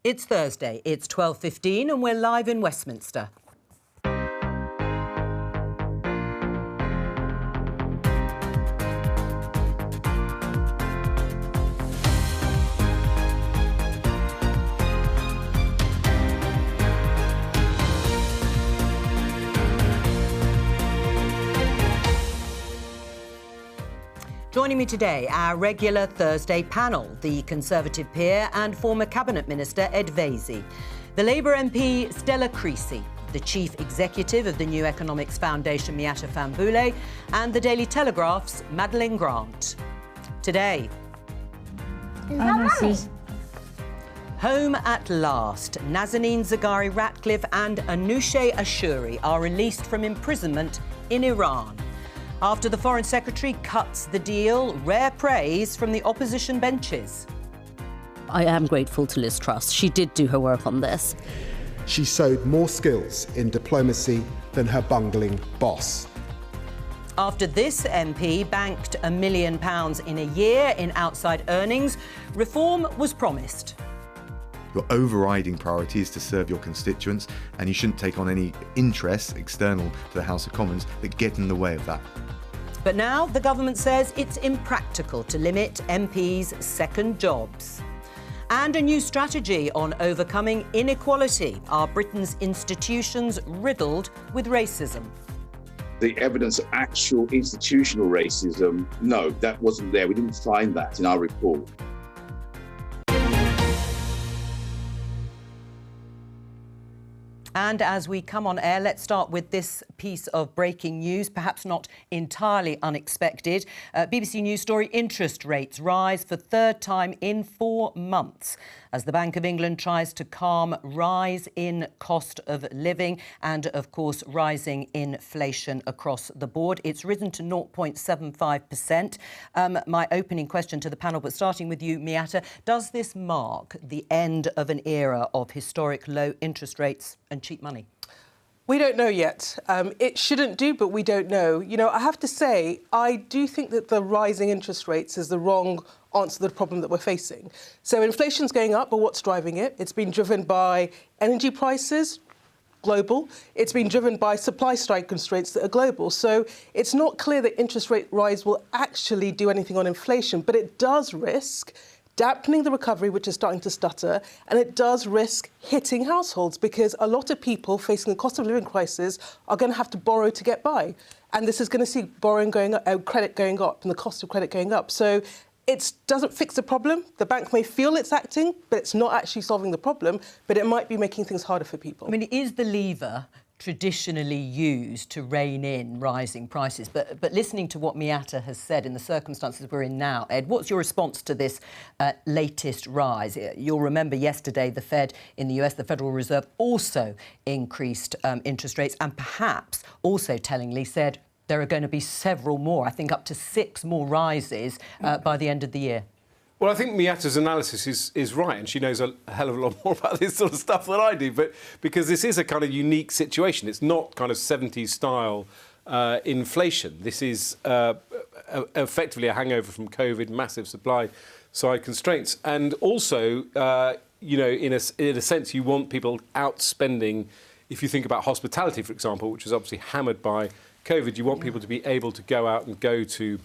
It's Thursday, it's 12:15 and we're live in Westminster. Joining me today, our regular Thursday panel, the Conservative peer and former Cabinet Minister Ed Vaizey, the Labour MP Stella Creasy, the Chief Executive of the New Economics Foundation Miatta Fahnbulleh, and the Daily Telegraph's Madeline Grant. Today, home at last. Nazanin Zaghari-Ratcliffe and Anousheh Ashouri are released from imprisonment in Iran. After the Foreign Secretary cuts the deal, rare praise from the opposition benches. I am grateful to Liz Truss. She did do her work on this. She showed more skills in diplomacy than her bungling boss. After this MP banked £1 million in a year in outside earnings, reform was promised. Your overriding priority is to serve your constituents, and you shouldn't take on any interests external to the House of Commons that get in the way of that. But now the government says it's impractical to limit MPs' second jobs. And a new strategy on overcoming inequality. Are Britain's institutions riddled with racism? The evidence of actual institutional racism, no, that wasn't there. We didn't find that in our report. And as we come on air, let's start with this piece of breaking news, perhaps not entirely unexpected. BBC News story, interest rates rise for third time in 4 months as the Bank of England tries to calm rise in cost of living and, of course, rising inflation across the board. It's risen to 0.75%. My opening question to the panel, but starting with you, Miatta, does this mark the end of an era of historic low interest rates and cheap money? We don't know yet. It shouldn't do, but we don't know. You know, I have to say, I do think that the rising interest rates is the wrong answer to the problem that we're facing. So inflation's going up, but what's driving it? It's been driven by energy prices, global. It's been driven by supply-side constraints that are global. So it's not clear that interest rate rise will actually do anything on inflation, but it does risk dampening the recovery, which is starting to stutter, and it does risk hitting households because a lot of people facing a cost of living crisis are going to have to borrow to get by. And this is going to see borrowing going up, credit going up, and the cost of credit going up. So it doesn't fix the problem. The bank may feel it's acting, but it's not actually solving the problem, but it might be making things harder for people. I mean, is the lever traditionally used to rein in rising prices? But listening to what Miatta has said in the circumstances we're in now, Ed, what's your response to this latest rise? You'll remember yesterday the Fed in the US, the Federal Reserve, also increased interest rates and perhaps also tellingly said there are going to be several more, I think up to 6 more rises by the end of the year. Well, I think Miatta's analysis is right, and she knows a hell of a lot more about this sort of stuff than I do, but because this is a kind of unique situation. It's not kind of 70s-style inflation. This is effectively a hangover from COVID, massive supply-side constraints. And also, you know, in a sense, you want people outspending. If you think about hospitality, for example, which was obviously hammered by COVID, you want people to be able to go out and go to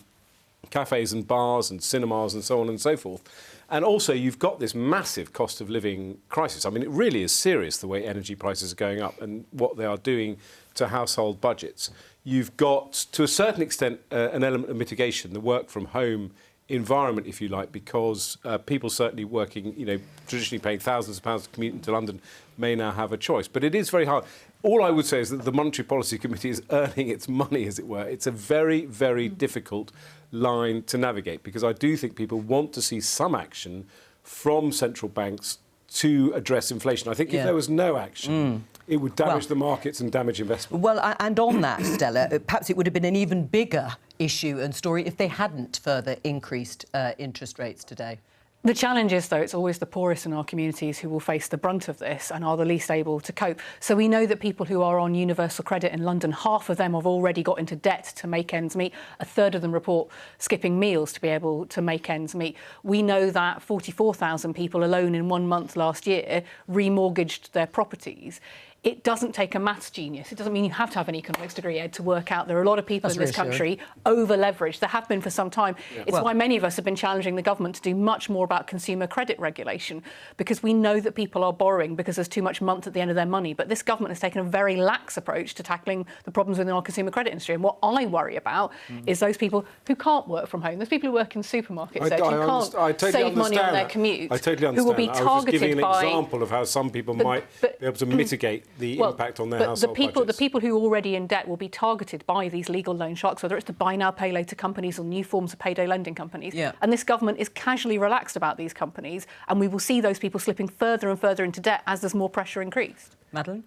cafes and bars and cinemas and so on and so forth. And also, you've got this massive cost of living crisis. I mean, it really is serious, the way energy prices are going up and what they are doing to household budgets. You've got, to a certain extent, an element of mitigation, the work from home environment, if you like, because people certainly working, you know, traditionally paying thousands of pounds to commute into London may now have a choice. But it is very hard. All I would say is that the Monetary Policy Committee is earning its money, as it were. It's a very, very difficult line to navigate because I do think people want to see some action from central banks to address inflation. I think if there was no action, it would damage the markets and damage investment. Well, and on that, Stella, perhaps it would have been an even bigger issue and story if they hadn't further increased interest rates today. The challenge is, though, it's always the poorest in our communities who will face the brunt of this and are the least able to cope. So we know that people who are on universal credit in London, half of them have already got into debt to make ends meet. A third of them report skipping meals to be able to make ends meet. We know that 44,000 people alone in 1 month last year remortgaged their properties. It doesn't take a maths genius. It doesn't mean you have to have an economics degree, Ed, to work out there are a lot of people in this country over-leveraged. There have been for some time. Yeah. It's why many of us have been challenging the government to do much more about consumer credit regulation, because we know that people are borrowing because there's too much month at the end of their money. But this government has taken a very lax approach to tackling the problems within our consumer credit industry. And what I worry about is those people who can't work from home, those people who work in supermarkets, Ed, who can't save money on their commute, I totally understand. who will be targeted by... I was just giving an example of how some people might be able to mitigate the impact on their household budgets. The people who are already in debt will be targeted by these legal loan sharks, whether it's the buy now, pay later companies or new forms of payday lending companies. Yeah. And this government is casually relaxed about these companies, and we will see those people slipping further and further into debt as there's more pressure increased. Madeline?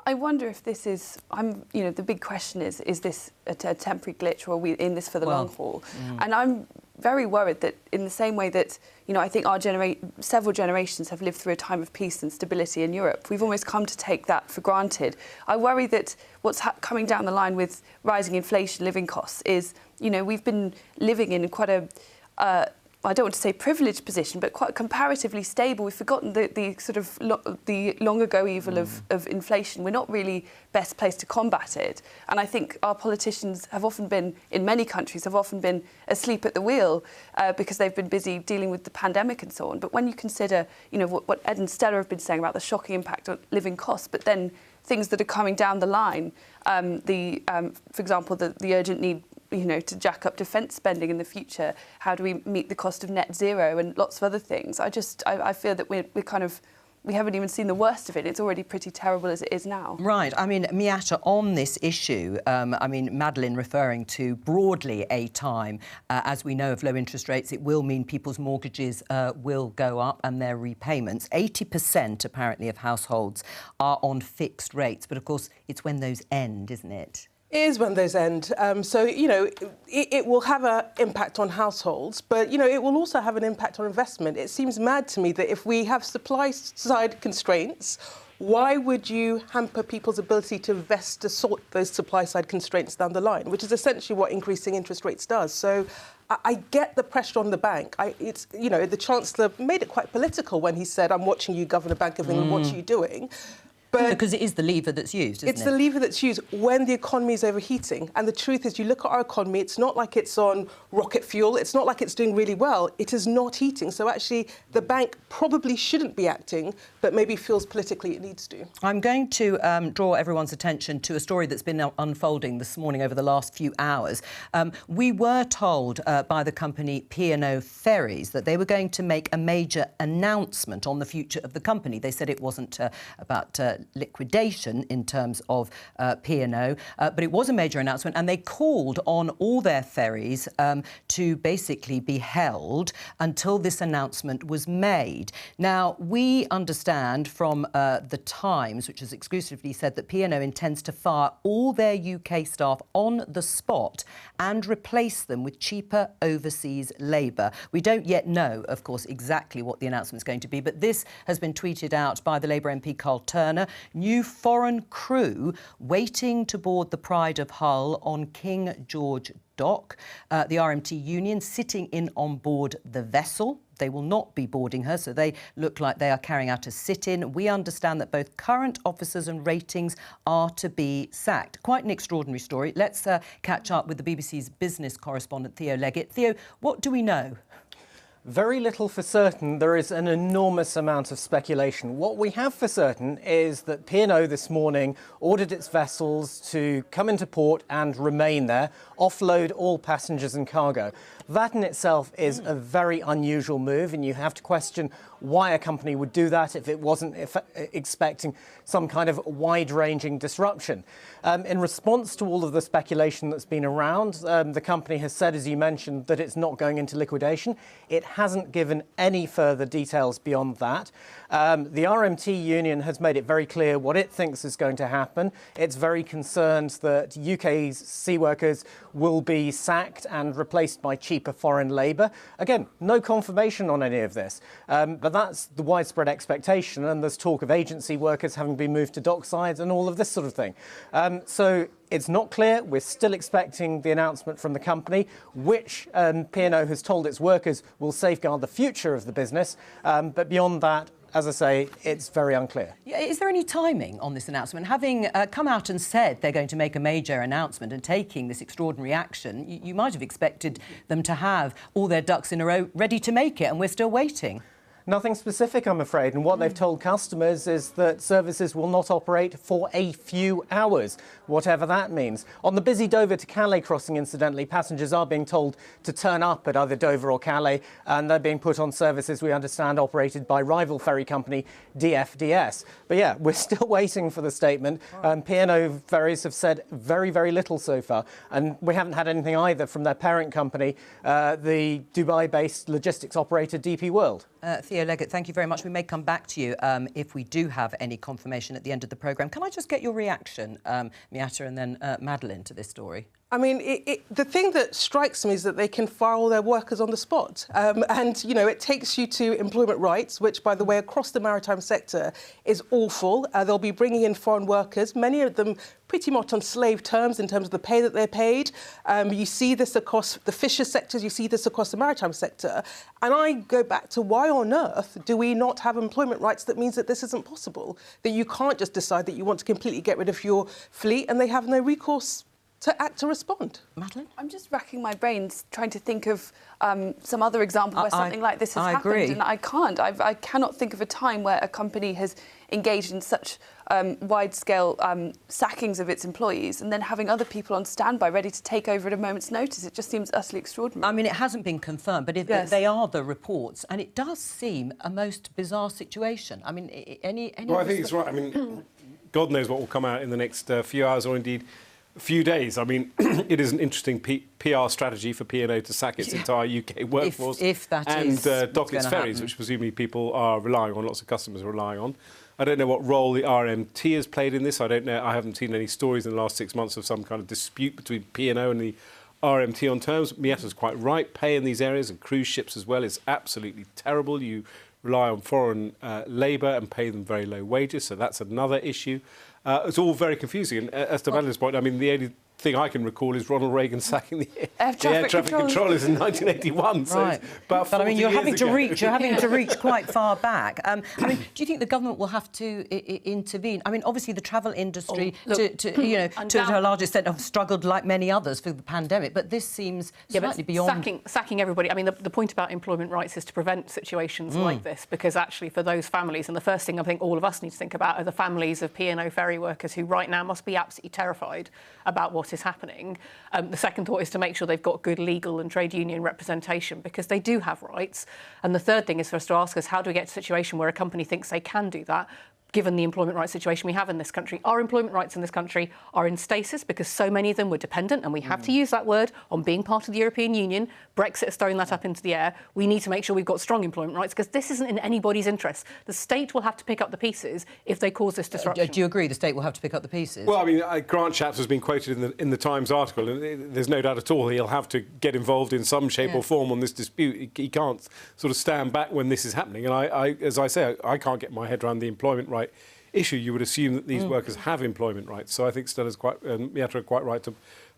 I wonder if this is, the big question is this a temporary glitch, or are we in this for the long haul? And I'm very worried that in the same way that, I think our several generations have lived through a time of peace and stability in Europe, we've almost come to take that for granted. I worry that what's coming down the line with rising inflation, living costs is, we've been living in quite a... I don't want to say privileged position, but quite comparatively stable. We've forgotten the sort of the long ago evil of inflation. We're not really best placed to combat it. And I think our politicians have often been, in many countries, have often been asleep at the wheel because they've been busy dealing with the pandemic and so on. But when you consider, what Ed and Stella have been saying about the shocking impact on living costs, but then things that are coming down the line, for example, the urgent need to jack up defence spending in the future. How do we meet the cost of net zero and lots of other things? I fear that we haven't even seen the worst of it. It's already pretty terrible as it is now. Right. I mean, Miata, on this issue, Madeline referring to broadly a time, as we know, of low interest rates, it will mean people's mortgages will go up and their repayments. 80% apparently of households are on fixed rates. But of course, it's when those end, isn't it? It is when those end. It will have an impact on households, but, it will also have an impact on investment. It seems mad to me that if we have supply-side constraints, why would you hamper people's ability to invest to sort those supply-side constraints down the line, which is essentially what increasing interest rates does. So I get the pressure on the bank. The Chancellor made it quite political when he said, I'm watching you, Governor Bank of England, what are you doing? But because it is the lever that's used, isn't it? It's the lever that's used when the economy is overheating. And the truth is, you look at our economy, it's not like it's on rocket fuel. It's not like it's doing really well. It is not heating. So actually, the bank probably shouldn't be acting, but maybe feels politically it needs to. I'm going to draw everyone's attention to a story that's been unfolding this morning over the last few hours. We were told by the company P&O Ferries that they were going to make a major announcement on the future of the company. They said it wasn't about liquidation in terms of P&O, but it was a major announcement, and they called on all their ferries to basically be held until this announcement was made. Now, we understand from The Times, which has exclusively said that P&O intends to fire all their UK staff on the spot and replace them with cheaper overseas labour. We don't yet know, of course, exactly what the announcement is going to be, but this has been tweeted out by the Labour MP Carl Turner. New foreign crew waiting to board the Pride of Hull on King George Dock. The RMT union sitting in on board the vessel. They will not be boarding her, so they look like they are carrying out a sit-in. We understand that both current officers and ratings are to be sacked. Quite an extraordinary story. Let's catch up with the BBC's business correspondent, Theo Leggett. Theo, what do we know? Very little for certain. There is an enormous amount of speculation. What we have for certain is that P&O this morning ordered its vessels to come into port and remain there, offload all passengers and cargo. That in itself is a very unusual move, and you have to question why a company would do that if it wasn't expecting some kind of wide-ranging disruption. In response to all of the speculation that's been around, the company has said, as you mentioned, that it's not going into liquidation. It hasn't given any further details beyond that. The RMT union has made it very clear what it thinks is going to happen. It's very concerned that UK's sea workers will be sacked and replaced by cheap cheaper foreign labour. Again, no confirmation on any of this, but that's the widespread expectation, and there's talk of agency workers having been moved to docksides and all of this sort of thing. So it's not clear. We're still expecting the announcement from the company, which P&O has told its workers will safeguard the future of the business. But beyond that, as I say, it's very unclear. Yeah, is there any timing on this announcement? Having come out and said they're going to make a major announcement and taking this extraordinary action, you might have expected them to have all their ducks in a row ready to make it, and we're still waiting. Nothing specific, I'm afraid, and what they've told customers is that services will not operate for a few hours, whatever that means. On the busy Dover to Calais crossing, incidentally, passengers are being told to turn up at either Dover or Calais, and they're being put on services, we understand, operated by rival ferry company DFDS. But yeah, we're still waiting for the statement. P&O ferries have said very, very little so far, and we haven't had anything either from their parent company, the Dubai-based logistics operator DP World. Theo Leggett, thank you very much. We may come back to you if we do have any confirmation at the end of the programme. Can I just get your reaction, Miata, and then Madeleine, to this story? I mean, the thing that strikes me is that they can fire all their workers on the spot. And, you know, it takes you to employment rights, which, by the way, across the maritime sector is awful. They'll be bringing in foreign workers, many of them pretty much on slave terms in terms of the pay that they're paid. You see this across the fisher sectors, you see this across the maritime sector. And I go back to why on earth do we not have employment rights that means that this isn't possible? That you can't just decide that you want to completely get rid of your fleet and they have no recourse to act to respond. Madeleine? I'm just racking my brains trying to think of some other example where something like this has happened. Agree. And I can't. I cannot think of a time where a company has engaged in such wide-scale sackings of its employees and then having other people on standby ready to take over at a moment's notice. It just seems utterly extraordinary. I mean, it hasn't been confirmed, but Yes. they are the reports, and it does seem a most bizarre situation. I mean, any Well, I think it's right. I mean, God knows what will come out in the next few hours or indeed a few days. I mean, it is an interesting PR strategy for P&O to sack its entire UK workforce if that and is dock its ferries, which presumably people are relying on, lots of customers are relying on. I don't know what role the RMT has played in this. I don't know. I haven't seen any stories in the last 6 months of some kind of dispute between P&O and the RMT on terms. Miata's quite right. Pay in these areas and cruise ships as well is absolutely terrible. You rely on foreign labour and pay them very low wages, so that's another issue. It's all very confusing. And as to Madeleine's point, I mean, the only thing I can recall is Ronald Reagan sacking the air traffic controllers in 1981. So right. But I mean, you're having to reach quite far back. I mean, do you think the government will have to intervene? I mean, obviously the travel industry, to a large extent, have struggled like many others through the pandemic. But this seems slightly beyond sacking everybody. I mean, the point about employment rights is to prevent situations like this, because actually for those families, and the first thing I think all of us need to think about are the families of P&O ferry workers who right now must be absolutely terrified about what is happening. The second thought is to make sure they've got good legal and trade union representation, because they do have rights. And the third thing is for us to ask us, how do we get to a situation where a company thinks they can do that, given the employment rights situation we have in this country? Our employment rights in this country are in stasis because so many of them were dependent, and we have to use that word, on being part of the European Union. Brexit has thrown that up into the air. We need to make sure we've got strong employment rights, because this isn't in anybody's interest. The state will have to pick up the pieces if they cause this disruption. Do you agree the state will have to pick up the pieces? Well, I mean, Grant Shapps has been quoted in the Times article, and there's no doubt at all he'll have to get involved in some shape or form on this dispute. He can't sort of stand back when this is happening. And as I say, I can't get my head around the employment right issue. You would assume that these workers have employment rights. So I think Stella's Miata are quite right to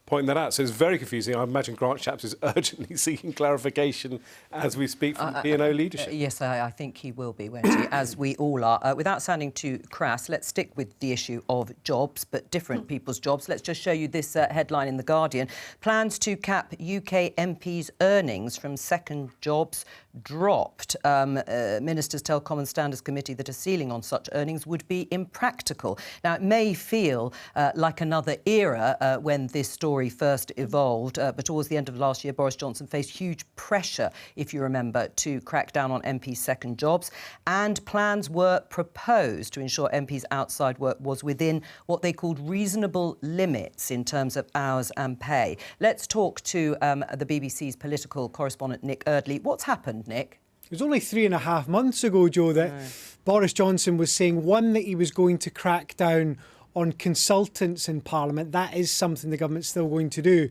point that out. So it's very confusing. I imagine Grant Shapps is urgently seeking clarification as we speak from the P&O leadership. Yes, I think he will be, won't he? As we all are. Without sounding too crass, let's stick with the issue of jobs, but different people's jobs. Let's just show you this headline in The Guardian. Plans to cap UK MPs' earnings from second jobs dropped. Ministers tell Common Standards Committee that a ceiling on such earnings would be impractical. Now, it may feel like another era when this story first evolved, but towards the end of last year, Boris Johnson faced huge pressure, if you remember, to crack down on MPs' second jobs, and plans were proposed to ensure MPs' outside work was within what they called reasonable limits in terms of hours and pay. Let's talk to the BBC's political correspondent Nick Eardley. What's happened, Nick? It was only 3.5 months ago, Jo, that Boris Johnson was saying, one, that he was going to crack down on consultants in Parliament. That is something the government's still going to do.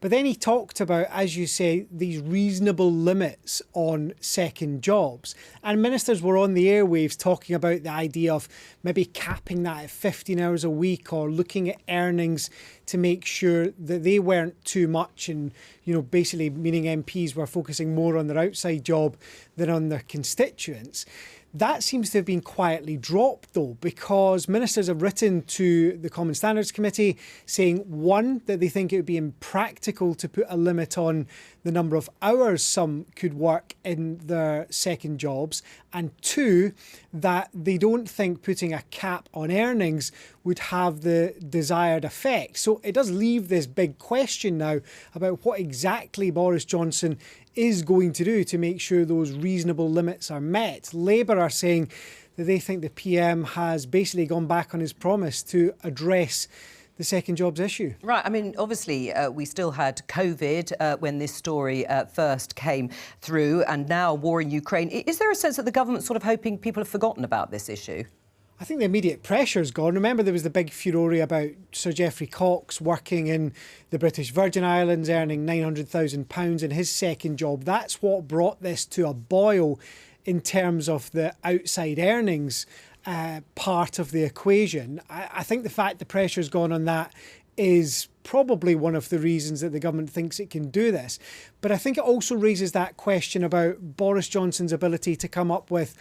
But then he talked about, as you say, these reasonable limits on second jobs. And ministers were on the airwaves talking about the idea of maybe capping that at 15 hours a week, or looking at earnings to make sure that they weren't too much, and, you know, basically meaning MPs were focusing more on their outside job than on their constituents. That seems to have been quietly dropped, though, because ministers have written to the Common Standards Committee saying, one, that they think it would be impractical to put a limit on the number of hours some could work in their second jobs, and two, that they don't think putting a cap on earnings would have the desired effect. So it does leave this big question now about what exactly Boris Johnson is going to do to make sure those reasonable limits are met. Labour are saying that they think the PM has basically gone back on his promise to address the second jobs issue. Right. I mean, obviously, we still had COVID when this story first came through, and now war in Ukraine. Is there a sense that the government's sort of hoping people have forgotten about this issue? I think the immediate pressure's gone. Remember, there was the big furore about Sir Geoffrey Cox working in the British Virgin Islands, earning £900,000 in his second job. That's what brought this to a boil in terms of the outside earnings part of the equation. I think the fact the pressure's gone on that is probably one of the reasons that the government thinks it can do this. But I think it also raises that question about Boris Johnson's ability to come up with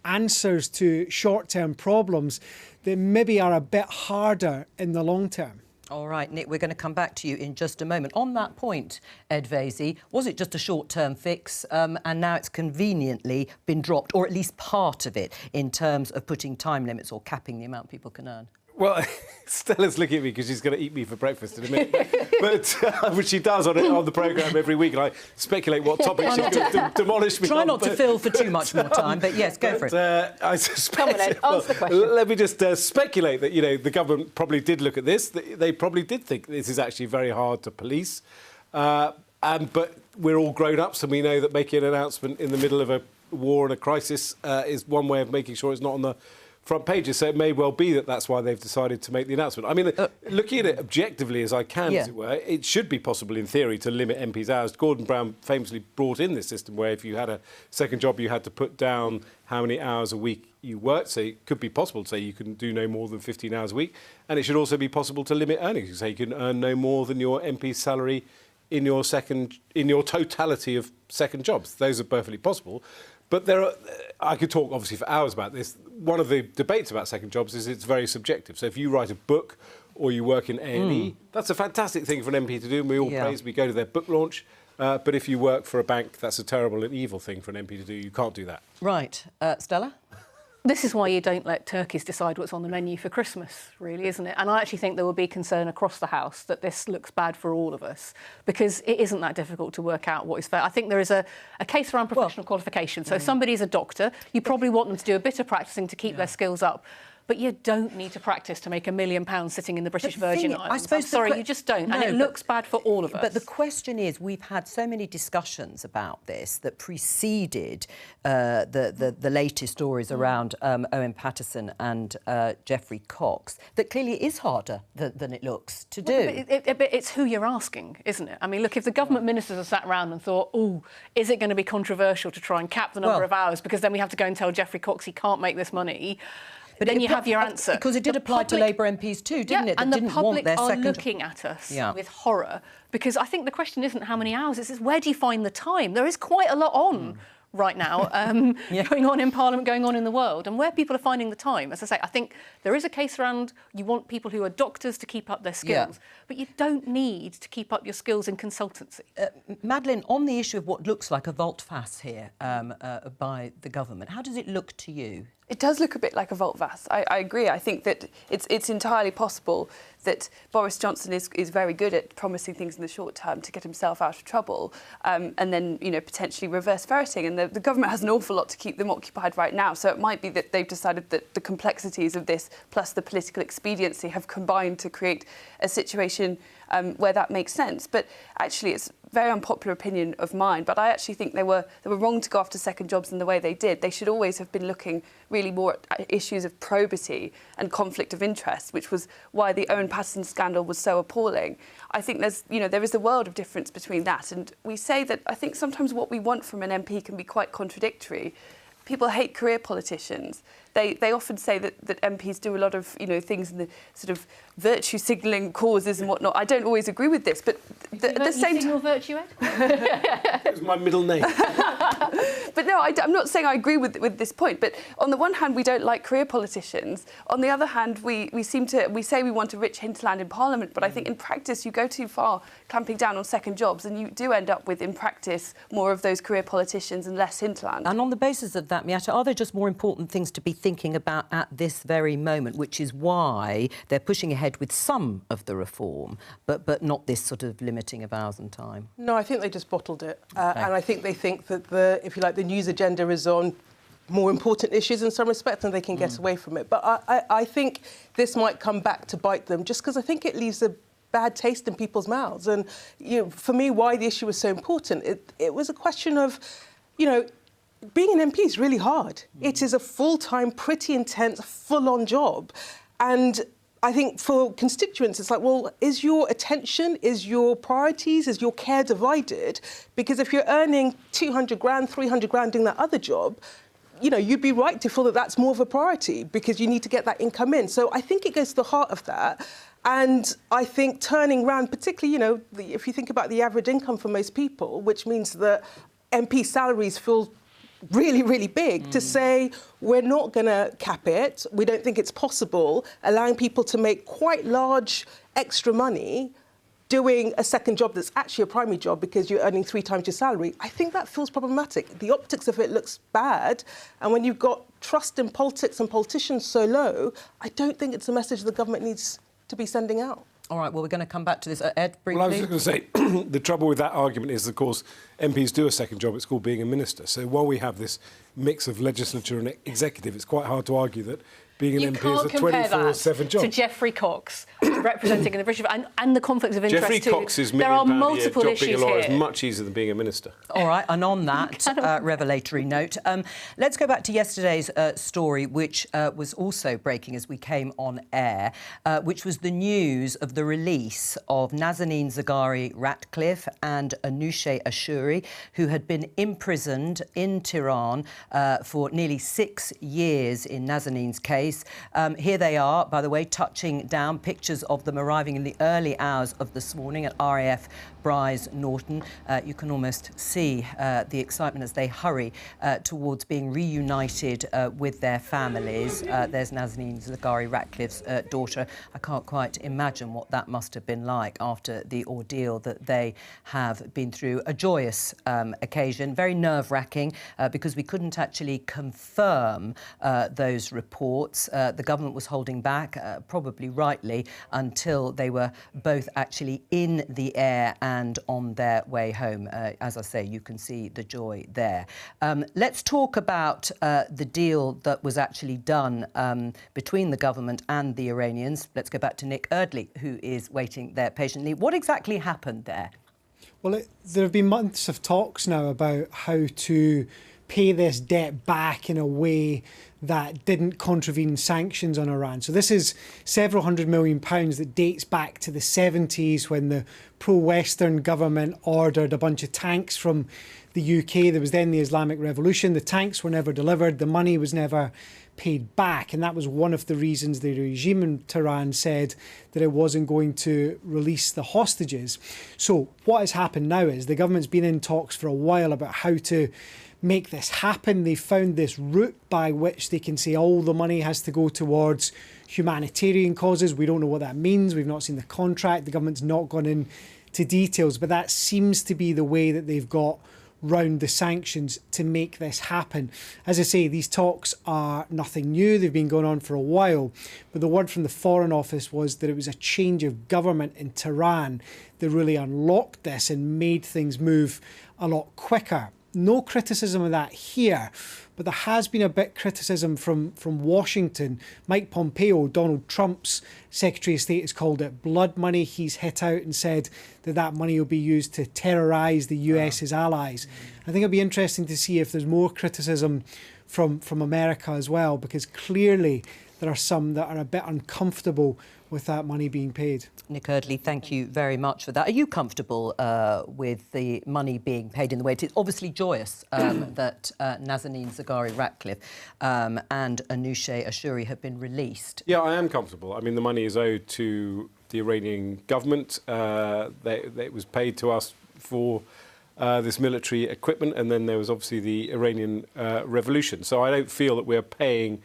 answers to short-term problems that maybe are a bit harder in the long term. All right, Nick, we're going to come back to you in just a moment. On that point, Ed Vaizey, was it just a short-term fix and now it's conveniently been dropped, or at least part of it, in terms of putting time limits or capping the amount people can earn? Well, Stella's looking at me because she's going to eat me for breakfast in a minute. But which she does on the programme every week, and I speculate what topic she's going to demolish me Try on. not to fill for too much more time, but yes, go for it. I suspect, Come on, Ed, answer the question. Let me just speculate that, you know, the government probably did look at this. They probably did think this is actually very hard to police. But we're all grown-ups, and we know that making an announcement in the middle of a war and a crisis is one way of making sure it's not on the front pages, so it may well be that that's why they've decided to make the announcement. I mean, looking at it objectively as I can, as it were, it should be possible in theory to limit MPs' hours. Gordon Brown famously brought in this system where if you had a second job, you had to put down how many hours a week you worked. So it could be possible to say you can do no more than 15 hours a week. And it should also be possible to limit earnings. You say you can earn no more than your MP's salary in your totality of second jobs. Those are perfectly possible. But I could talk obviously for hours about this. One of the debates about second jobs is it's very subjective. So if you write a book or you work in A&E, that's a fantastic thing for an MP to do, and we all praise. We go to their book launch. But if you work for a bank, that's a terrible and evil thing for an MP to do. You can't do that. Right. Stella? This is why you don't let turkeys decide what's on the menu for Christmas, really, isn't it? And I actually think there will be concern across the House that this looks bad for all of us, because it isn't that difficult to work out what is fair. I think there is a case around professional qualification. So if somebody's a doctor, you probably want them to do a bit of practising to keep their skills up. But you don't need to practice to make £1 million sitting in the British Virgin Islands. I suppose you just don't. No, and it looks bad for all of us. But the question is, we've had so many discussions about this that preceded the latest stories around Owen Paterson and Geoffrey Cox, that clearly is harder than it looks to do. But it's who you're asking, isn't it? I mean, look, if the government ministers have sat around and thought, oh, is it going to be controversial to try and cap the number of hours because then we have to go and tell Geoffrey Cox he can't make this money... But then you have your answer. Because it did apply to Labour MPs too, didn't it? And that the didn't want their public are second looking at us with horror, because I think the question isn't how many hours, it's where do you find the time? There is quite a lot on right now, going on in Parliament, going on in the world, and where people are finding the time. As I say, I think there is a case around you want people who are doctors to keep up their skills, but you don't need to keep up your skills in consultancy. Madeline, on the issue of what looks like a volte-face here by the government, how does it look to you? It does look a bit like a volte-face. I agree. I think that it's entirely possible that Boris Johnson is very good at promising things in the short term to get himself out of trouble, and then, you know, potentially reverse ferreting. And the government has an awful lot to keep them occupied right now. So it might be that they've decided that the complexities of this plus the political expediency have combined to create a situation where that makes sense. But actually, it's very unpopular opinion of mine, but I actually think they were wrong to go after second jobs in the way they did. They should always have been looking really more at issues of probity and conflict of interest, which was why the Owen Paterson scandal was so appalling. I think there is a world of difference between that, and we say that I think sometimes what we want from an MP can be quite contradictory. People hate career politicians. They often say that MPs do a lot of things in the sort of virtue signalling causes and whatnot. I don't always agree with this, but at the same time, virtue, Ed? It was my middle name. But no, I'm not saying I agree with this point. But on the one hand, we don't like career politicians. On the other hand, we say we want a rich hinterland in Parliament, but I think in practice you go too far clamping down on second jobs, and you do end up with, in practice, more of those career politicians and less hinterland. And on the basis of that, Miata, are there just more important things to be thinking about at this very moment, which is why they're pushing ahead with some of the reform, but not this sort of limiting of hours and time? No, I think they just bottled it. And I think they think that the news agenda is on more important issues in some respects and they can get away from it. But I think this might come back to bite them just because I think it leaves a bad taste in people's mouths. And for me, why the issue was so important, it was a question of, being an MP is really hard. It is a full-time, pretty intense, full-on job. And I think for constituents, it's like, well, is your attention, is your priorities, is your care divided? Because if you're earning 200 grand, 300 grand doing that other job, you'd be right to feel that that's more of a priority because you need to get that income in. So I think it goes to the heart of that. And I think turning around, particularly, if you think about the average income for most people, which means that MP salaries feel really, really big, to say we're not going to cap it, we don't think it's possible, allowing people to make quite large extra money doing a second job that's actually a primary job because you're earning 3 times your salary, I think that feels problematic. The optics of it looks bad, and when you've got trust in politics and politicians so low, I don't think it's a message the government needs to be sending out. All right, well, we're going to come back to this. Ed, briefly. Well, I was just going to say, the trouble with that argument is, of course, MPs do a second job. It's called being a minister. So while we have this mix of legislature and executive, it's quite hard to argue that being an MP is a 24/7 job. To Geoffrey Cox representing the British and the conflicts of interest. Geoffrey Cox's there are £1 million multiple a year job issues being a lawyer here. is much easier than being a minister. All right, and on that revelatory note, let's go back to yesterday's story, which was also breaking as we came on air, which was the news of the release of Nazanin Zaghari-Ratcliffe and Anousheh Ashuri, who had been imprisoned in Tehran for nearly 6 years in Nazanin's case. Here they are, by the way, touching down, pictures of them arriving in the early hours of this morning at RAF Bryce Norton. You can almost see the excitement as they hurry towards being reunited with their families. There's Nazanin Zaghari-Ratcliffe's daughter. I can't quite imagine what that must have been like after the ordeal that they have been through. A joyous occasion, very nerve-wracking because we couldn't actually confirm those reports. The government was holding back, probably rightly, until they were both actually in the air and on their way home. As I say, you can see the joy there. Let's talk about the deal that was actually done between the government and the Iranians. Let's go back to Nick Erdley, who is waiting there patiently. What exactly happened there? Well, there have been months of talks now about how to pay this debt back in a way that didn't contravene sanctions on Iran. So this is several £100 million that dates back to the 70s when the pro-Western government ordered a bunch of tanks from the UK. There was then the Islamic Revolution. The tanks were never delivered. The money was never paid back. And that was one of the reasons the regime in Tehran said that it wasn't going to release the hostages. So what has happened now is the government's been in talks for a while about how to make this happen. They found this route by which they can say all the money has to go towards humanitarian causes. We don't know what that means. We've not seen the contract. The government's not gone into details, but that seems to be the way that they've got round the sanctions to make this happen. As I say, these talks are nothing new. They've been going on for a while, but the word from the Foreign Office was that it was a change of government in Tehran that really unlocked this and made things move a lot quicker. no criticism of that here, but there has been a bit criticism from Washington. Mike Pompeo, Donald Trump's Secretary of State, has called it blood money. He's hit out and said that money will be used to terrorise the US's allies. I think it'll be interesting to see if there's more criticism from America as well, because clearly there are some that are a bit uncomfortable with that money being paid. Nick Eardley, thank you very much for that. Are you comfortable with the money being paid in the way it is? Obviously joyous that Nazanin Zaghari-Ratcliffe and Anousheh Ashuri have been released. Yeah, I am comfortable. I mean, the money is owed to the Iranian government. It was paid to us for this military equipment, and then there was obviously the Iranian revolution. So I don't feel that we're paying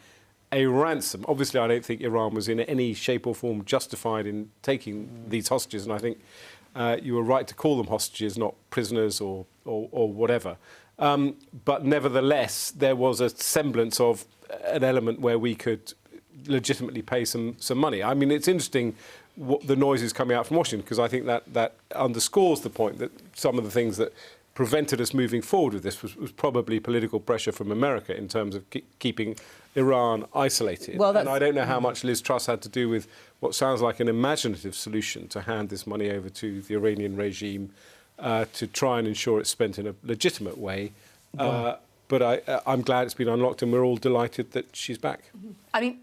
a ransom. Obviously, I don't think Iran was in any shape or form justified in taking these hostages, and I think you were right to call them hostages, not prisoners or whatever. But nevertheless, there was a semblance of an element where we could legitimately pay some money. I mean, it's interesting what the noises coming out from Washington, because I think that underscores the point that some of the things that prevented us moving forward with this was probably political pressure from America in terms of keeping Iran isolated. Well, and I don't know how much Liz Truss had to do with what sounds like an imaginative solution to hand this money over to the Iranian regime to try and ensure it's spent in a legitimate way. But I'm glad it's been unlocked, and we're all delighted that she's back. I mean,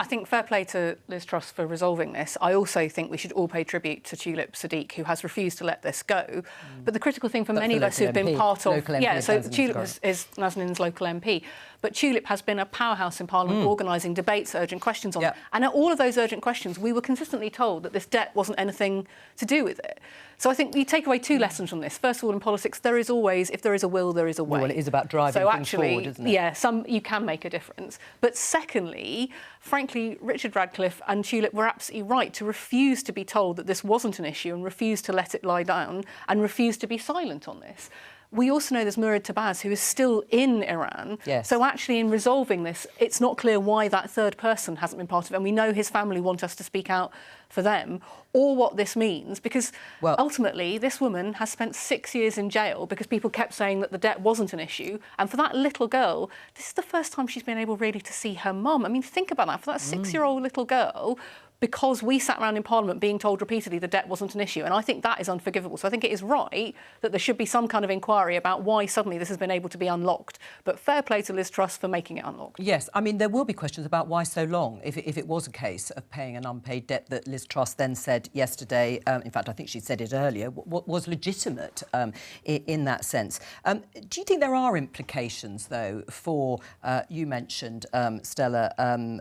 I think fair play to Liz Truss for resolving this. I also think we should all pay tribute to Tulip Sadiq, who has refused to let this go. But the critical thing for many of us who've been part of... so Tulip is Nazanin's local MP. But Tulip has been a powerhouse in Parliament, organising debates, urgent questions on. And at all of those urgent questions, we were consistently told that this debt wasn't anything to do with it. So I think you take away two lessons from this. First of all, in politics, there is always, if there is a will, there is a way. Well, it is about driving things forward, isn't it? Yeah, you can make a difference. But secondly, frankly, Richard Radcliffe and Tulip were absolutely right to refuse to be told that this wasn't an issue and refuse to let it lie down and refuse to be silent on this. We also know there's Murad Tabaz, who is still in Iran. Yes. So actually, in resolving this, it's not clear why that third person hasn't been part of it. And we know his family want us to speak out for them, or what this means, because ultimately, this woman has spent 6 years in jail because people kept saying that the debt wasn't an issue. And for that little girl, this is the first time she's been able really to see her mum. I mean, think about that. For that 6-year-old little girl, because we sat around in Parliament being told repeatedly the debt wasn't an issue. And I think that is unforgivable. So I think it is right that there should be some kind of inquiry about why suddenly this has been able to be unlocked. But fair play to Liz Truss for making it unlocked. Yes, I mean, there will be questions about why so long, if it was a case of paying an unpaid debt that Liz Truss then said yesterday, in fact, I think she said it earlier, was legitimate in that sense. Do you think there are implications, though, for, you mentioned, Stella,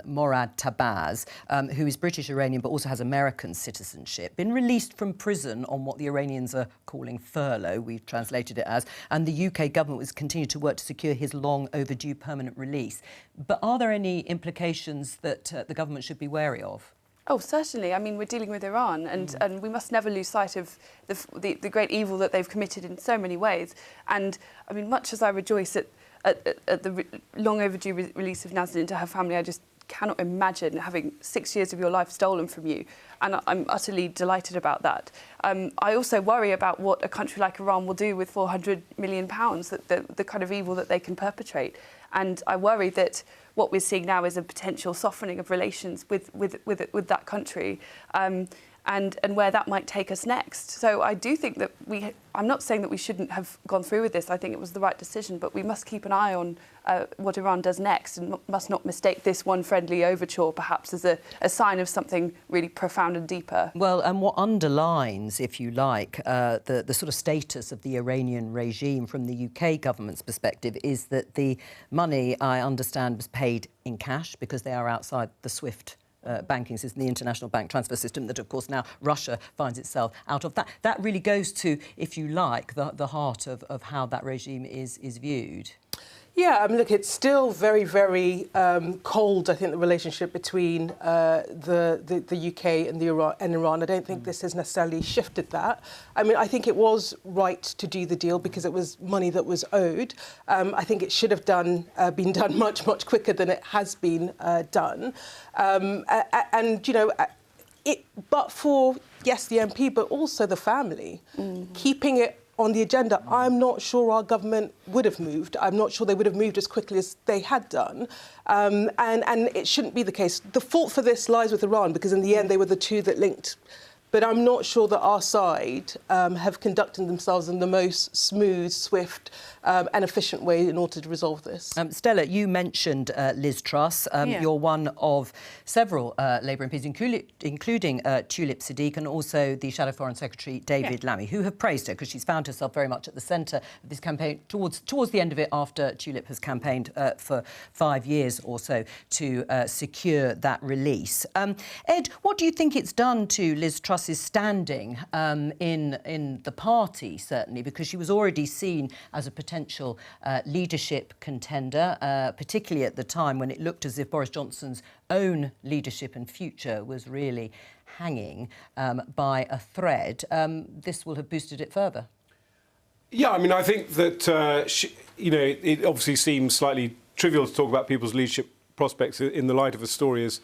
Morad Tabaz, who is British-Iranian but also has American citizenship, been released from prison on what the Iranians are calling furlough, we've translated it as, and the UK government has continued to work to secure his long overdue permanent release. But are there any implications that the government should be wary of? Oh, certainly. I mean, we're dealing with Iran, and we must never lose sight of the great evil that they've committed in so many ways. And, I mean, much as I rejoice at the long overdue release of Nazanin to her family, I just cannot imagine having 6 years of your life stolen from you. And I'm utterly delighted about that. I also worry about what a country like Iran will do with £400 million, the kind of evil that they can perpetrate. And I worry that what we're seeing now is a potential softening of relations with that country, and where that might take us next. So I do think that I'm not saying that we shouldn't have gone through with this. I think it was the right decision, but we must keep an eye on what Iran does next, and must not mistake this one friendly overture perhaps as a sign of something really profound and deeper. Well, and what underlines, if you like, the sort of status of the Iranian regime from the UK government's perspective is that the money, I understand, was paid in cash because they are outside the SWIFT banking system, the international bank transfer system that, of course, now Russia finds itself out of. That really goes to, if you like, the heart of how that regime is viewed. Yeah, I mean, look, it's still very, very cold, I think, the relationship between the UK and Iran. I don't think this has necessarily shifted that. I mean, I think it was right to do the deal because it was money that was owed. I think it should have been done much, much quicker than it has been done. And, you know, but for, yes, the MP, but also the family, keeping it on the agenda, I'm not sure our government would have moved. I'm not sure they would have moved as quickly as they had done. And it shouldn't be the case. The fault for this lies with Iran, because in the end they were the two that linked. But I'm not sure that our side have conducted themselves in the most smooth, swift and efficient way in order to resolve this. Stella, you mentioned Liz Truss. You're one of several Labour MPs, including Tulip Siddiq and also the Shadow Foreign Secretary David Lammy, who have praised her because she's found herself very much at the centre of this campaign towards the end of it, after Tulip has campaigned for 5 years or so to secure that release. Ed, what do you think it's done to Liz Truss's standing in the party, certainly, because she was already seen as a potential leadership contender, particularly at the time when it looked as if Boris Johnson's own leadership and future was really hanging by a thread. This will have boosted it further. Yeah, I mean, I think that, it obviously seems slightly trivial to talk about people's leadership prospects in the light of a story as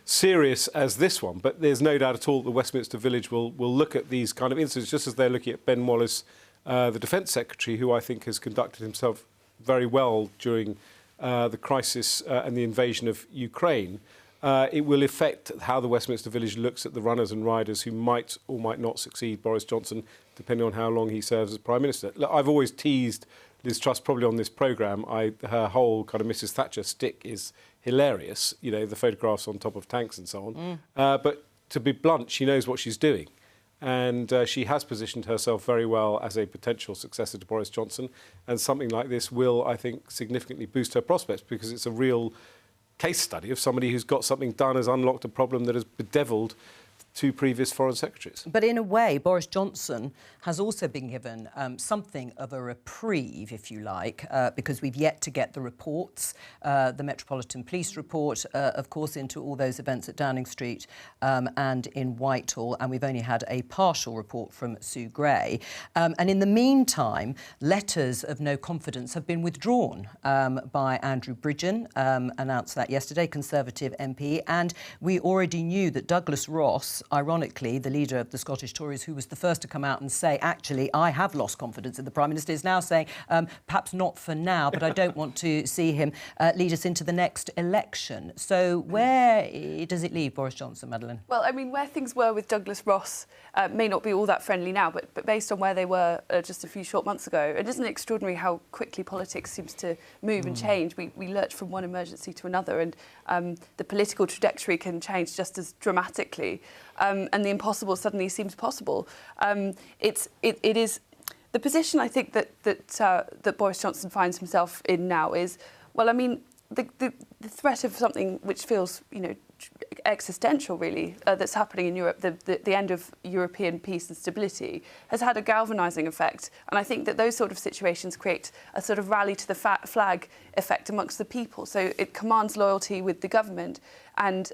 serious as this one, but there's no doubt at all that the Westminster Village will look at these kind of incidents just as they're looking at Ben Wallace, the Defence Secretary, who I think has conducted himself very well during the crisis and the invasion of Ukraine. It will affect how the Westminster Village looks at the runners and riders who might or might not succeed Boris Johnson, depending on how long he serves as Prime Minister. Look, I've always teased Liz Truss probably on this programme. Her whole kind of Mrs Thatcher stick is hilarious, the photographs on top of tanks and so on. But to be blunt, she knows what she's doing. And she has positioned herself very well as a potential successor to Boris Johnson. And something like this will, I think, significantly boost her prospects, because it's a real case study of somebody who's got something done, has unlocked a problem that has bedevilled two previous foreign secretaries. But in a way, Boris Johnson has also been given something of a reprieve, if you like, because we've yet to get the reports, the Metropolitan Police report, of course, into all those events at Downing Street and in Whitehall, and we've only had a partial report from Sue Gray. And in the meantime, letters of no confidence have been withdrawn by Andrew Bridgen, announced that yesterday, Conservative MP, and we already knew that Douglas Ross, ironically, the leader of the Scottish Tories, who was the first to come out and say, actually, I have lost confidence in the Prime Minister, is now saying, perhaps not for now, but I don't want to see him lead us into the next election. So where does it leave Boris Johnson, Madeleine? Well, I mean, where things were with Douglas Ross may not be all that friendly now, but based on where they were just a few short months ago, it isn't extraordinary how quickly politics seems to move and change. We lurch from one emergency to another, and the political trajectory can change just as dramatically. And the impossible suddenly seems possible. It is the position I think that Boris Johnson finds himself in now is, well, I mean, the threat of something which feels, existential, really, that's happening in Europe, the end of European peace and stability, has had a galvanising effect. And I think that those sort of situations create a sort of rally to the flag effect amongst the people. So it commands loyalty with the government. And,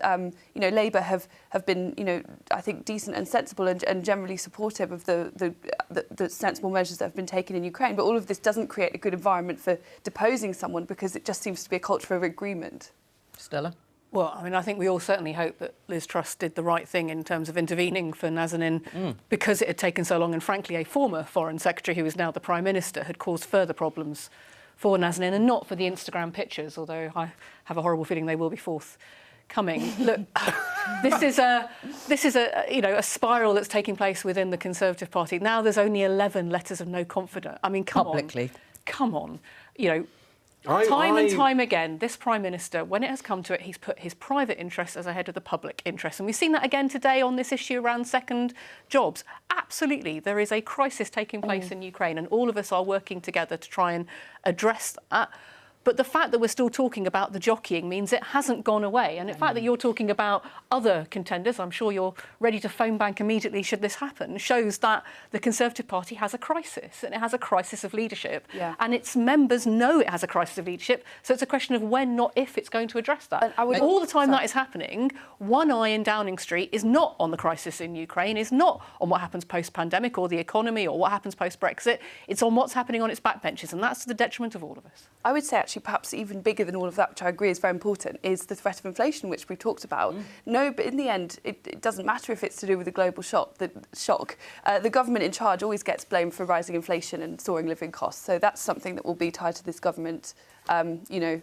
Labour have been, I think, decent and sensible and generally supportive of the sensible measures that have been taken in Ukraine. But all of this doesn't create a good environment for deposing someone, because it just seems to be a culture of agreement. Stella? Well, I mean, I think we all certainly hope that Liz Truss did the right thing in terms of intervening for Nazanin because it had taken so long. And frankly, a former Foreign Secretary, who is now the Prime Minister, had caused further problems for Nazanin, and not for the Instagram pictures, although I have a horrible feeling they will be forthcoming. Look, this is a spiral that's taking place within the Conservative Party. Now there's only 11 letters of no confidence. I mean, come on. Time and time again, this Prime Minister, when it has come to it, he's put his private interests as ahead of the public interest. And we've seen that again today on this issue around second jobs. Absolutely, there is a crisis taking place in Ukraine, and all of us are working together to try and address that. But the fact that we're still talking about the jockeying means it hasn't gone away. And the fact that you're talking about other contenders, I'm sure you're ready to phone bank immediately should this happen, shows that the Conservative Party has a crisis, and it has a crisis of leadership. Yeah. And its members know it has a crisis of leadership. So it's a question of when, not if, it's going to address that. All the time that is happening, one eye in Downing Street is not on the crisis in Ukraine, is not on what happens post-pandemic or the economy or what happens post-Brexit. It's on what's happening on its backbenches, and that's to the detriment of all of us. I would say, actually, actually perhaps even bigger than all of that, which I agree is very important, is the threat of inflation, which we talked about. No, but in the end, it doesn't matter if it's to do with the global shock. The government in charge always gets blamed for rising inflation and soaring living costs. So that's something that will be tied to this government, you know,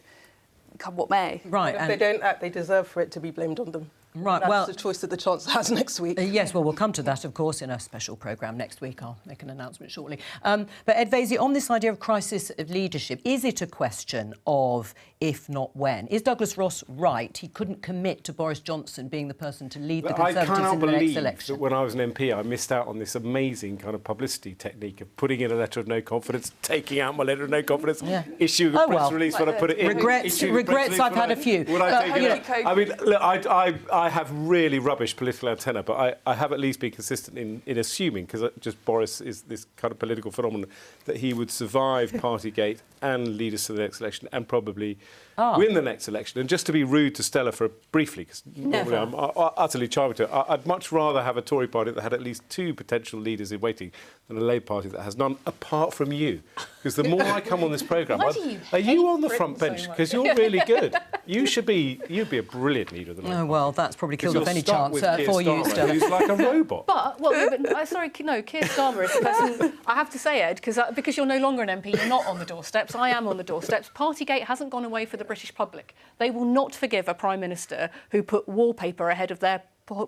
come what may. Right. If they don't act, they deserve for it to be blamed on them. Right, That's well, the choice that the Chancellor has next week. Yes, well, we'll come to that, of course, in a special programme next week. I'll make an announcement shortly. But Ed Vaizey, on this idea of crisis of leadership, is it a question of if not when? Is Douglas Ross right? He couldn't commit to Boris Johnson being the person to lead the Conservatives in the next election. That when I was an MP, I missed out on this amazing kind of publicity technique of putting in a letter of no confidence, taking out my letter of no confidence, issuing a press release when I put it in. Regrets, I've had a few. I mean, look, I have really rubbish political antenna, but I have at least been consistent in assuming, because just Boris is this kind of political phenomenon, that he would survive Partygate and lead us to the next election and probably win the next election. And just to be rude to Stella for briefly, because normally I'm utterly charming to her, I'd much rather have a Tory party that had at least 2 potential leaders in waiting than a Labour party that has none, apart from you. Because the more I come on this programme, are you on the front bench? Because you're really good. You'd be a brilliant leader of the Labour Party. Well, that's probably killed off any chance for you, Stella. He's like a robot. Sorry, no, Keir Starmer is the person, I have to say, Ed, because you're no longer an MP, you're not on the doorsteps, I am on the doorsteps. Partygate hasn't gone away for the British public. They will not forgive a Prime Minister who put wallpaper ahead of their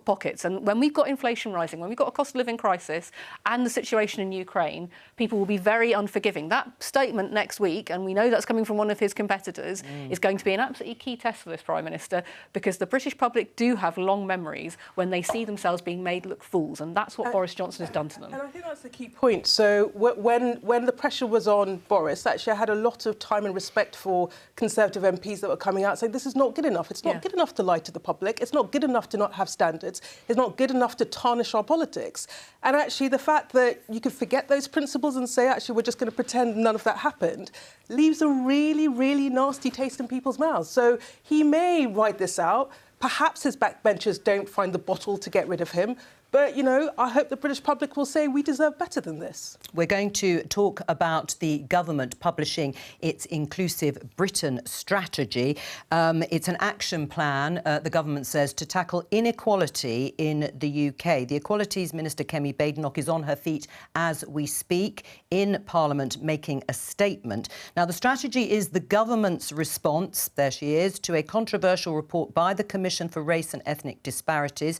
pockets. And when we've got inflation rising, when we've got a cost of living crisis and the situation in Ukraine, people will be very unforgiving. That statement next week, and we know that's coming from one of his competitors, is going to be an absolutely key test for this Prime Minister, because the British public do have long memories when they see themselves being made look fools, and that's what Boris Johnson has done to them. And I think that's the key point. So when the pressure was on Boris, actually I had a lot of time and respect for Conservative MPs that were coming out saying this is not good enough. It's not good enough to lie to the public. It's not good enough to not have standards. It's not good enough to tarnish our politics. And actually the fact that you could forget those principles and say, actually, we're just going to pretend none of that happened, leaves a really, really nasty taste in people's mouths. So he may ride this out. Perhaps his backbenchers don't find the bottle to get rid of him. But, you know, I hope the British public will say we deserve better than this. We're going to talk about the government publishing its Inclusive Britain strategy. It's an action plan, the government says, to tackle inequality in the UK. The Equalities Minister, Kemi Badenoch, is on her feet as we speak in Parliament making a statement. Now, the strategy is the government's response, there she is, to a controversial report by the Commission for Race and Ethnic Disparities,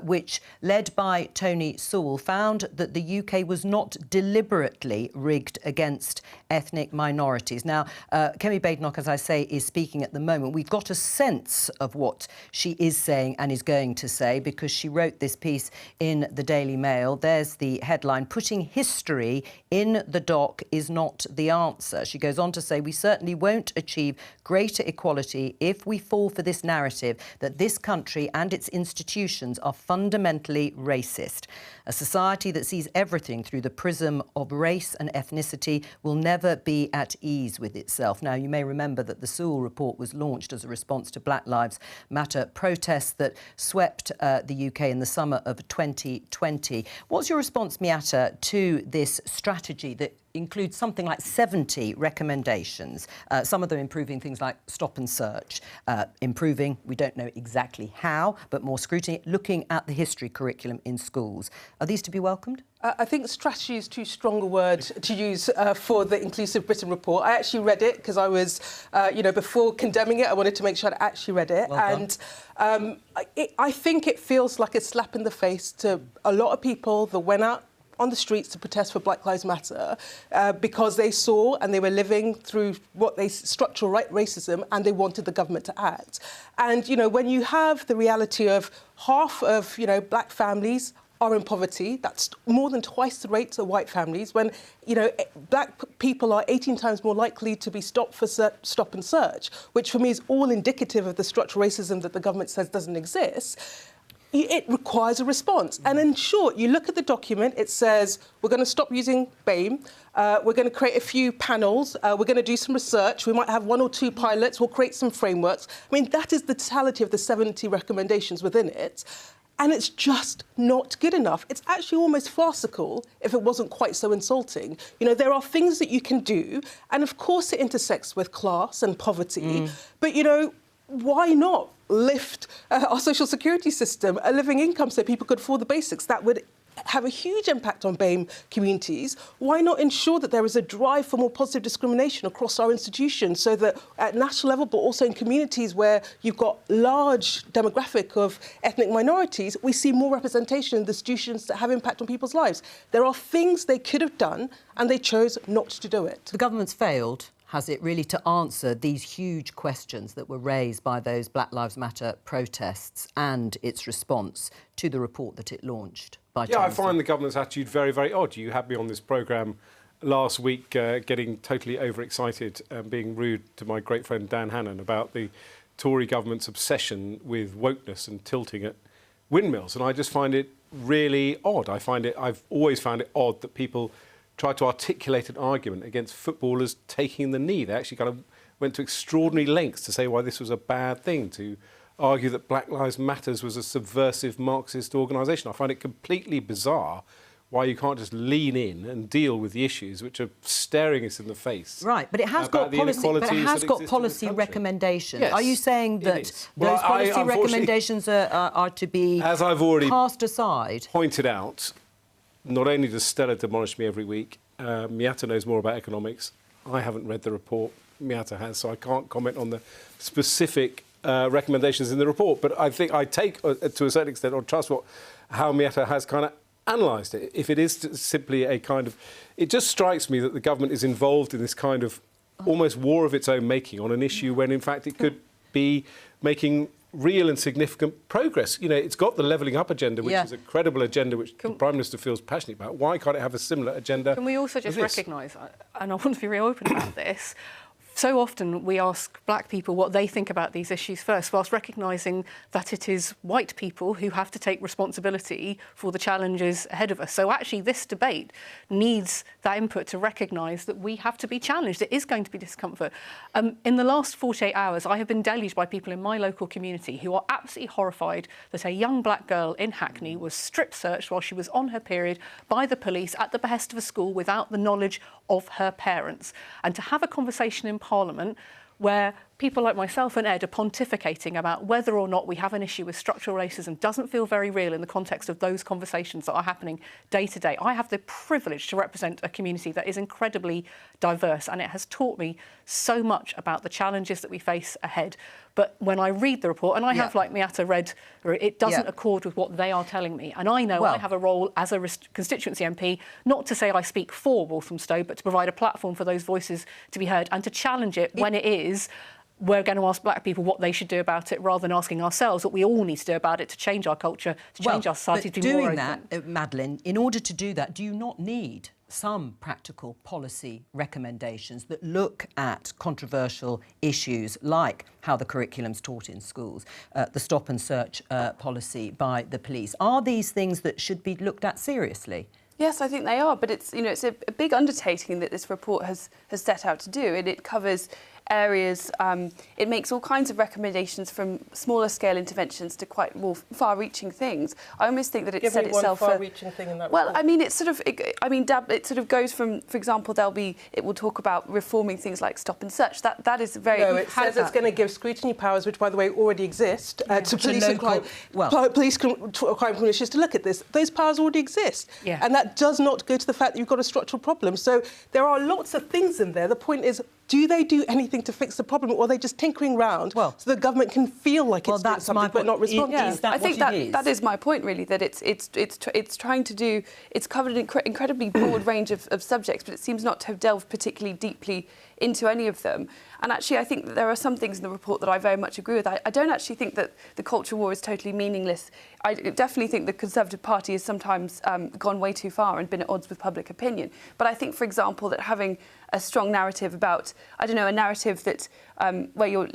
which, led by Tony Sewell, found that the UK was not deliberately rigged against ethnic minorities. Now, Kemi Badenoch, as I say, is speaking at the moment. We've got a sense of what she is saying and is going to say because she wrote this piece in the Daily Mail. There's the headline, "Putting history in the dock is not the answer." She goes on to say, "We certainly won't achieve greater equality if we fall for this narrative that this country and its institutions are fundamentally racist. A society that sees everything through the prism of race and ethnicity will never be at ease with itself." Now, you may remember that the Sewell report was launched as a response to Black Lives Matter protests that swept the UK in the summer of 2020. What's your response, Miata, to this strategy that includes something like 70 recommendations, some of them improving things like stop and search, improving, we don't know exactly how, but more scrutiny, looking at the history curriculum in schools. Are these to be welcomed? I think strategy is too strong a word to use for the Inclusive Britain report. I actually read it because I was, before condemning it, I wanted to make sure I'd actually read it. Well and I think it feels like a slap in the face to a lot of people that went out on the streets to protest for Black Lives Matter because they saw and they were living through what they structural racism and they wanted the government to act. And, you know, when you have the reality of half of, black families are in poverty, that's more than twice the rate of white families, when, black people are 18 times more likely to be stopped for stop and search, which for me is all indicative of the structural racism that the government says doesn't exist. It requires a response. And in short, you look at the document, it says, we're going to stop using BAME, we're going to create a few panels, we're going to do some research, we might have 1 or 2 pilots, we'll create some frameworks. I mean, that is the totality of the 70 recommendations within it. And it's just not good enough. It's actually almost farcical if it wasn't quite so insulting. You know, there are things that you can do, and of course it intersects with class and poverty, but, you know, why not lift our social security system, a living income, so people could afford the basics? That would have a huge impact on BAME communities. Why not ensure that there is a drive for more positive discrimination across our institutions, so that at national level, but also in communities where you've got large demographic of ethnic minorities, we see more representation in the institutions that have impact on people's lives? There are things they could have done, and they chose not to do it. The government's failed, has it, really, to answer these huge questions that were raised by those Black Lives Matter protests and its response to the report that it launched? Yeah, I find the government's attitude very, very odd. You had me on this programme last week getting totally overexcited and being rude to my great friend Dan Hannan about the Tory government's obsession with wokeness and tilting at windmills. And I just find it really odd. I've always found it odd that people try to articulate an argument against footballers taking the knee. They actually kind of went to extraordinary lengths to say why this was a bad thing, to argue that Black Lives Matters was a subversive Marxist organisation. I find it completely bizarre why you can't just lean in and deal with the issues which are staring us in the face. Right, but it has got policy recommendations. Yes, are you saying that those policy recommendations are to be as I've already cast aside? Pointed out, not only does Stella demolish me every week, Miata knows more about economics. I haven't read the report. Miata has, so I can't comment on the specific recommendations in the report. But I think I take, to a certain extent, or trust how Miata has kind of analysed it. If it is simply a kind of... It just strikes me that the government is involved in this kind of almost war of its own making on an issue when, in fact, it could be making real and significant progress. You know, it's got the levelling up agenda, which is a credible agenda which the Prime Minister feels passionate about. Why can't it have a similar agenda? Can we also just recognise, and I want to be real open about this, so often we ask black people what they think about these issues first, whilst recognising that it is white people who have to take responsibility for the challenges ahead of us. So actually this debate needs that input to recognise that we have to be challenged. It is going to be discomfort. In the last 48 hours, I have been deluged by people in my local community who are absolutely horrified that a young black girl in Hackney was strip searched while she was on her period by the police at the behest of a school without the knowledge of her parents. And to have a conversation in Parliament where people like myself and Ed are pontificating about whether or not we have an issue with structural racism doesn't feel very real in the context of those conversations that are happening day to day. I have the privilege to represent a community that is incredibly diverse, and it has taught me so much about the challenges that we face ahead. But when I read the report, and I have, like Miata, read, it doesn't accord with what they are telling me. And I know I have a role as a constituency MP, not to say I speak for Walthamstow, but to provide a platform for those voices to be heard and to challenge it when it is. We're going to ask black people what they should do about it rather than asking ourselves what we all need to do about it to change our culture, to change our society, to be more open. Doing that, Madeleine, in order to do that, do you not need some practical policy recommendations that look at controversial issues like how the curriculum's taught in schools, the stop and search policy by the police? Are these things that should be looked at seriously? Yes, I think they are, but it's it's a big undertaking that this report has set out to do, and it covers areas. It makes all kinds of recommendations, from smaller scale interventions to quite more far-reaching things. I almost think that it set itself. One far-reaching thing in that well, report. I mean, it's sort of. It sort of goes from, for example, it will talk about reforming things like stop and search. That is very. No, it says it's going to give scrutiny powers, which, by the way, already exist, to police and crime. Police crime commissions to look at this. Those powers already exist, and that does not go to the fact that you've got a structural problem. So there are lots of things in there. The point is, do they do anything to fix the problem, or are they just tinkering around so the government can feel like it's doing something but not responding? I think that is my point, really, that it's trying to do. It's covered an incredibly broad range of subjects, but it seems not to have delved particularly deeply into any of them. And actually, I think that there are some things in the report that I very much agree with. I don't actually think that the culture war is totally meaningless. I definitely think the Conservative Party has sometimes gone way too far and been at odds with public opinion. But I think, for example, that having a strong narrative about, I don't know, a narrative that where you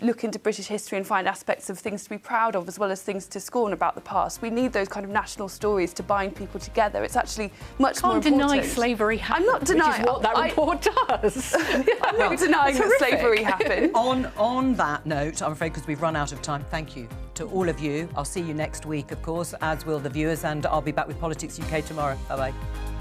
look into British history and find aspects of things to be proud of as well as things to scorn about the past. We need those kind of national stories to bind people together. It's actually much more important. Can't deny slavery happened. I'm not denying which is what that report does. I'm not denying that slavery happened. On that note, I'm afraid because we've run out of time, thank you to all of you. I'll see you next week, of course, as will the viewers, and I'll be back with Politics UK tomorrow. Bye-bye.